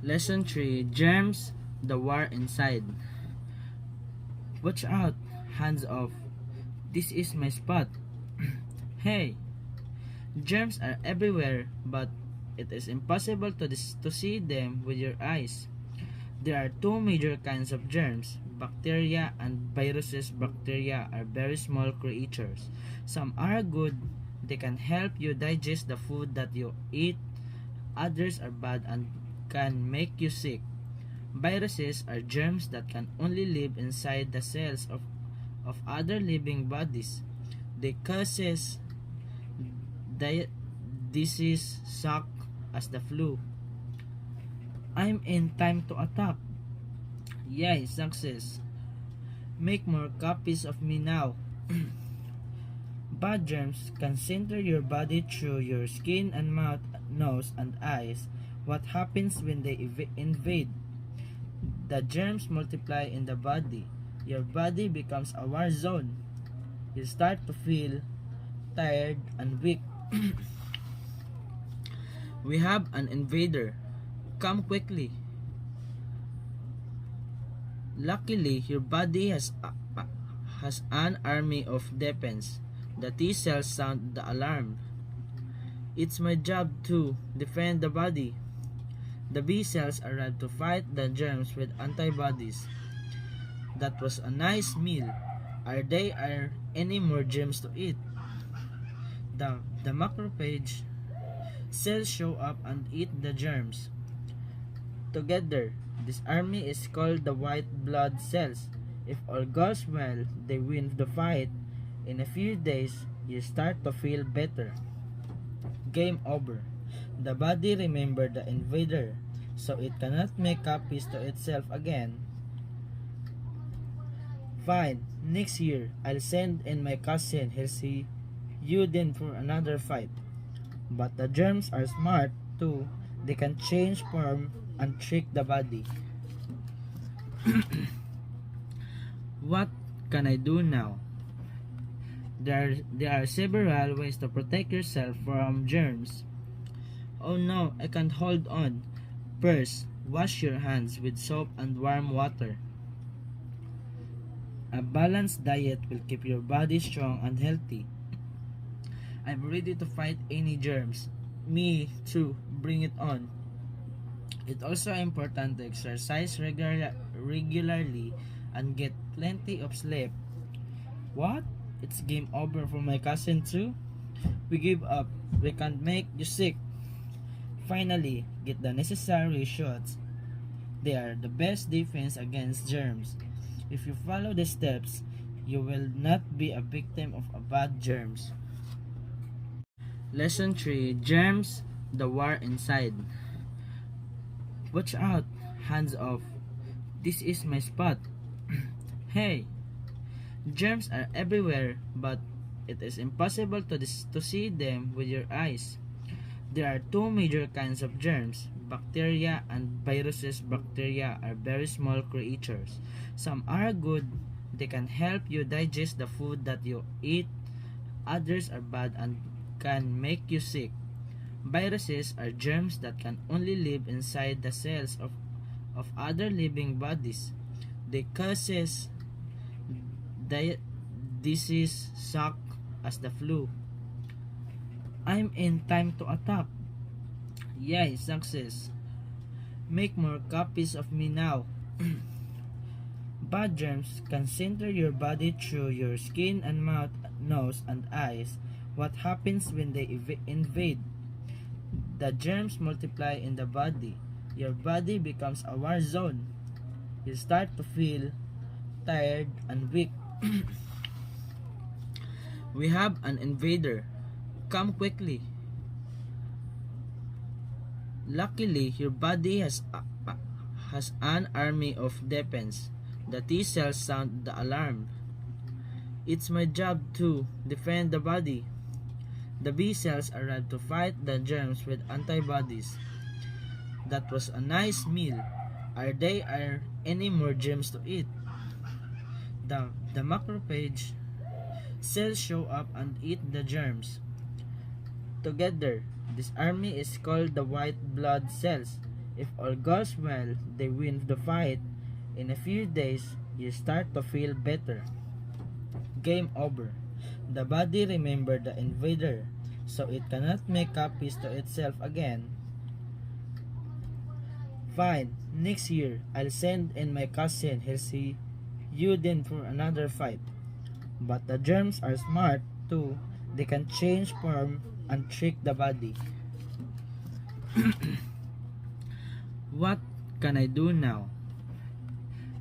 Lesson 3: Germs, the war inside. Watch out, hands off. This is my spot. Hey, germs are everywhere, but it is impossible to see them with your eyes. There are two major kinds of germs, bacteria and viruses. Bacteria are very small creatures. Some are good, they can help you digest the food that you eat. Others are bad and can make you sick. Viruses are germs that can only live inside the cells of other living bodies. They causes disease such as the flu. I'm in time to attack. Yay, success. Make more copies of me now. Bad germs can enter your body through your skin and mouth, nose, and eyes. What happens when they invade? The germs multiply in the body. Your body becomes a war zone. You start to feel tired and weak. We have an invader. Come quickly. Luckily, your body has an army of defense. The T cells sound the alarm. It's my job to defend the body. The B cells arrive to fight the germs with antibodies. That was a nice meal. Are there any more germs to eat? The macrophage cells show up and eat the germs. Together, this army is called the white blood cells. If all goes well, they win the fight. In a few days, you start to feel better. Game over. The body remembered the invader, so it cannot make copies to itself again. Fine, next year, I'll send in my cousin. He'll see you then for another fight. But the germs are smart too. They can change form and trick the body. What can I do now? There are several ways to protect yourself from germs. Oh no, I can't hold on. First, wash your hands with soap and warm water. A balanced diet will keep your body strong and healthy. I'm ready to fight any germs. Me too, bring it on. It's also important to exercise regularly and get plenty of sleep. What? It's game over for my cousin too? We give up. We can't make you sick. Finally, get the necessary shots. They are the best defense against germs. If you follow the steps, you will not be a victim of a bad germs. Lesson 3: Germs, the war inside. Watch out, hands off. This is my spot. Hey, germs are everywhere, but it is impossible to see them with your eyes. There are two major kinds of germs, bacteria and viruses. Bacteria are very small creatures. Some are good, they can help you digest the food that you eat. Others are bad and can make you sick. Viruses are germs that can only live inside the cells of other living bodies. They causes disease such as the flu. I'm in time to attack. Yay, success. Make more copies of me now. Bad germs can enter your body through your skin and mouth, nose, and eyes. What happens when they invade? The germs multiply in the body. Your body becomes a war zone. You start to feel tired and weak. We have an invader. Come quickly. Luckily, your body has an army of defense. The T cells sound the alarm. It's my job to defend the body. The B cells arrive to fight the germs with antibodies. That was a nice meal. Are there any more germs to eat? The macrophage cells show up and eat the germs. Together, this army is called the white blood cells. If all goes well, they win the fight. In a few days, you start to feel better. Game over. The body remembered the invader, so it cannot make copies to itself again. Fine, next year, I'll send in my cousin. He'll see you then for another fight. But the germs are smart too. They can change form and trick the body. What can I do now?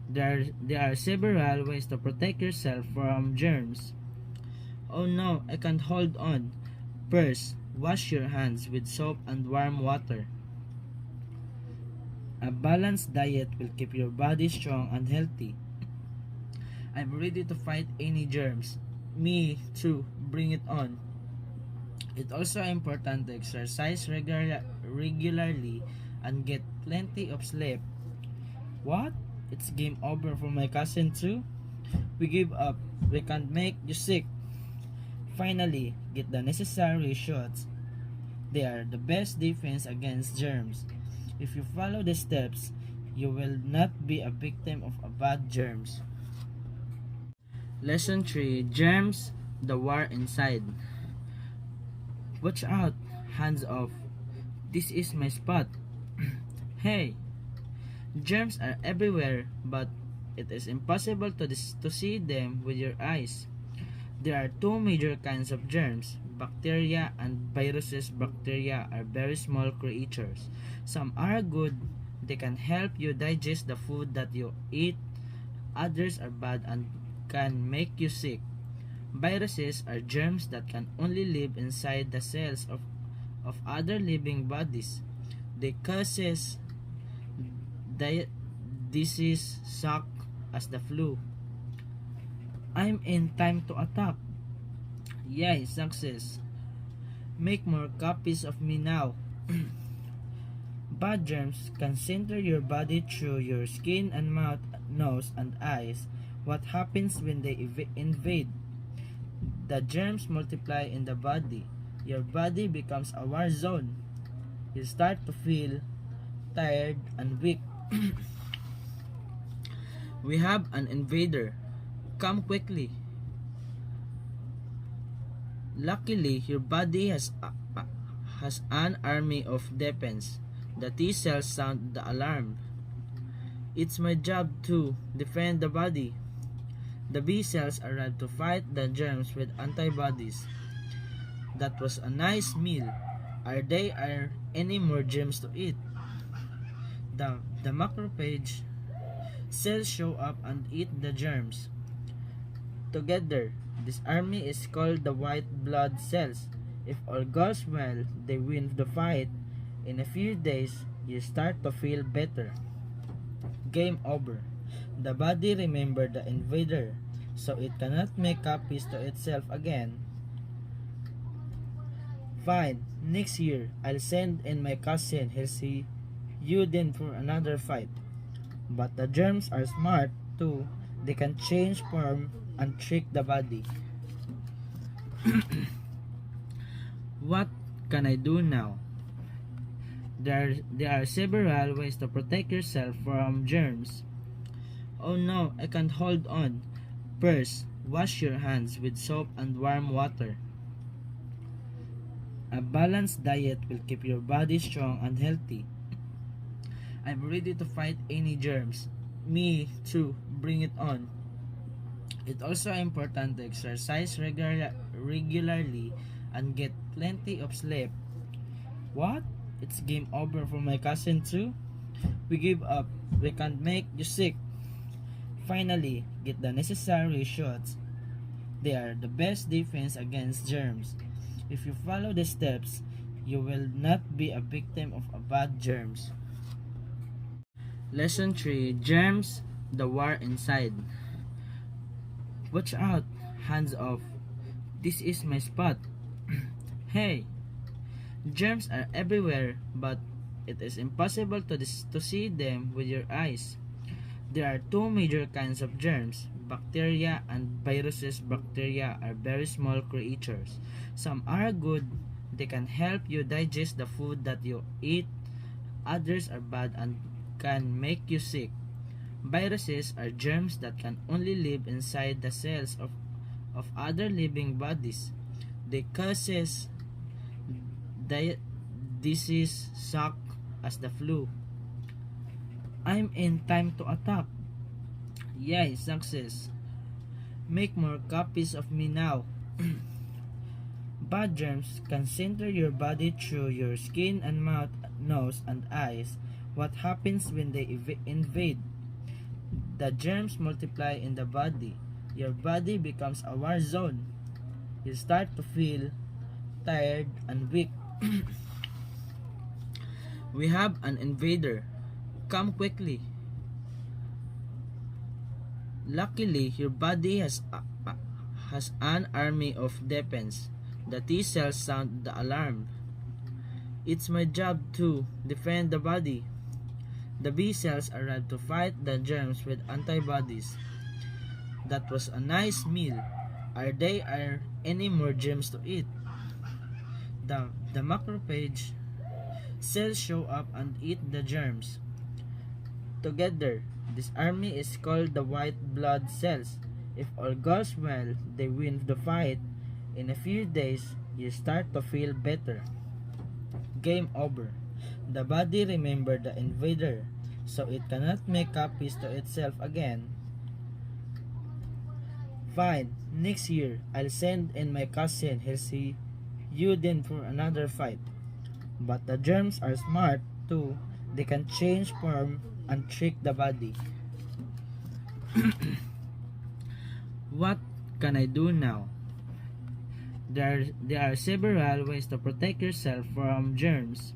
There are several ways to protect yourself from germs. Oh no, I can't hold on. First, wash your hands with soap and warm water. A balanced diet will keep your body strong and healthy. I'm ready to fight any germs. Me too, bring it on. It's also important to exercise regularly and get plenty of sleep. What? It's game over for my cousin too? We give up. We can't make you sick. Finally, get the necessary shots. They are the best defense against germs. If you follow the steps, you will not be a victim of a bad germs. Lesson 3: Germs, the war inside. Watch out, hands off. This is my spot. Hey, germs are everywhere, but it is impossible to see them with your eyes. There are two major kinds of germs, bacteria and viruses. Bacteria are very small creatures. Some are good, they can help you digest the food that you eat. Others are bad and can make you sick. Viruses are germs that can only live inside the cells of other living bodies. They causes disease such as the flu. I'm in time to attack. Yay, success. Make more copies of me now. Bad germs can enter your body through your skin and mouth, nose, and eyes. What happens when they invade? The germs multiply in the body. Your body becomes a war zone. You start to feel tired and weak. We have an invader. Come quickly. Luckily, your body has an army of defense. The T cells sound the alarm. It's my job to defend the body. The B cells arrive to fight the germs with antibodies. That was a nice meal. Are there any more germs to eat? The macrophage cells show up and eat the germs. Together, this army is called the white blood cells. If all goes well, they win the fight. In a few days, you start to feel better. Game over. The body remembered the invader, so it cannot make copies to itself again. Fine, next year, I'll send in my cousin. He'll see you then for another fight. But the germs are smart too. They can change form and trick the body. What can I do now? There are several ways to protect yourself from germs. Oh no, I can't hold on. First, wash your hands with soap and warm water. A balanced diet will keep your body strong and healthy. I'm ready to fight any germs. Me too, bring it on. It's also important to exercise regularly and get plenty of sleep. What? It's game over for my cousin too? We give up. We can't make you sick. Finally, get the necessary shots. They are the best defense against germs. If you follow the steps, you will not be a victim of a bad germs. Lesson 3: Germs, the war inside. Watch out, hands off. This is my spot. Hey, germs are everywhere, but it is impossible to see them with your eyes. There are two major kinds of germs, bacteria and viruses. Bacteria are very small creatures. Some are good, they can help you digest the food that you eat. others are bad and can make you sick. Viruses are germs that can only live inside the cells of other living bodies. They causes disease such as the flu. I'm in time to attack. Yay, success. Make more copies of me now. Bad germs can enter your body through your skin and mouth, nose, and eyes. What happens when they invade? The germs multiply in the body. Your body becomes a war zone. You start to feel tired and weak. We have an invader. Come quickly. Luckily, your body has an army of defense. The T cells sound the alarm. It's my job to defend the body. The B cells arrive to fight the germs with antibodies. That was a nice meal. Are there any more germs to eat? The macrophage cells show up and eat the germs. Together, this army is called the white blood cells. If all goes well, they win the fight. In a few days, you start to feel better. Game over. The body remembered the invader, so it cannot make copies to itself again. Fine, next year, I'll send in my cousin. He'll see you then for another fight. But the germs are smart too. They can change form and trick the body. What can I do now? There are several ways to protect yourself from germs.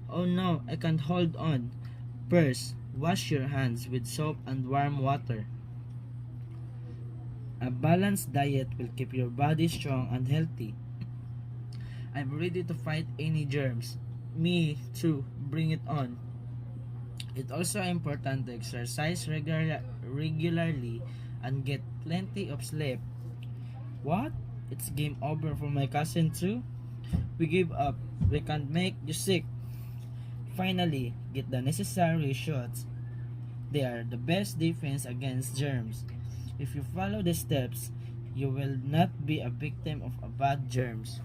Oh no, I can't hold on. First, wash your hands with soap and warm water. A balanced diet will keep your body strong and healthy. I'm ready to fight any germs. Me too, bring it on. It's also important to exercise regularly and get plenty of sleep. What? It's game over for my cousin too? We give up. We can't make you sick. Finally, get the necessary shots. They are the best defense against germs. If you follow the steps, you will not be a victim of a bad germs.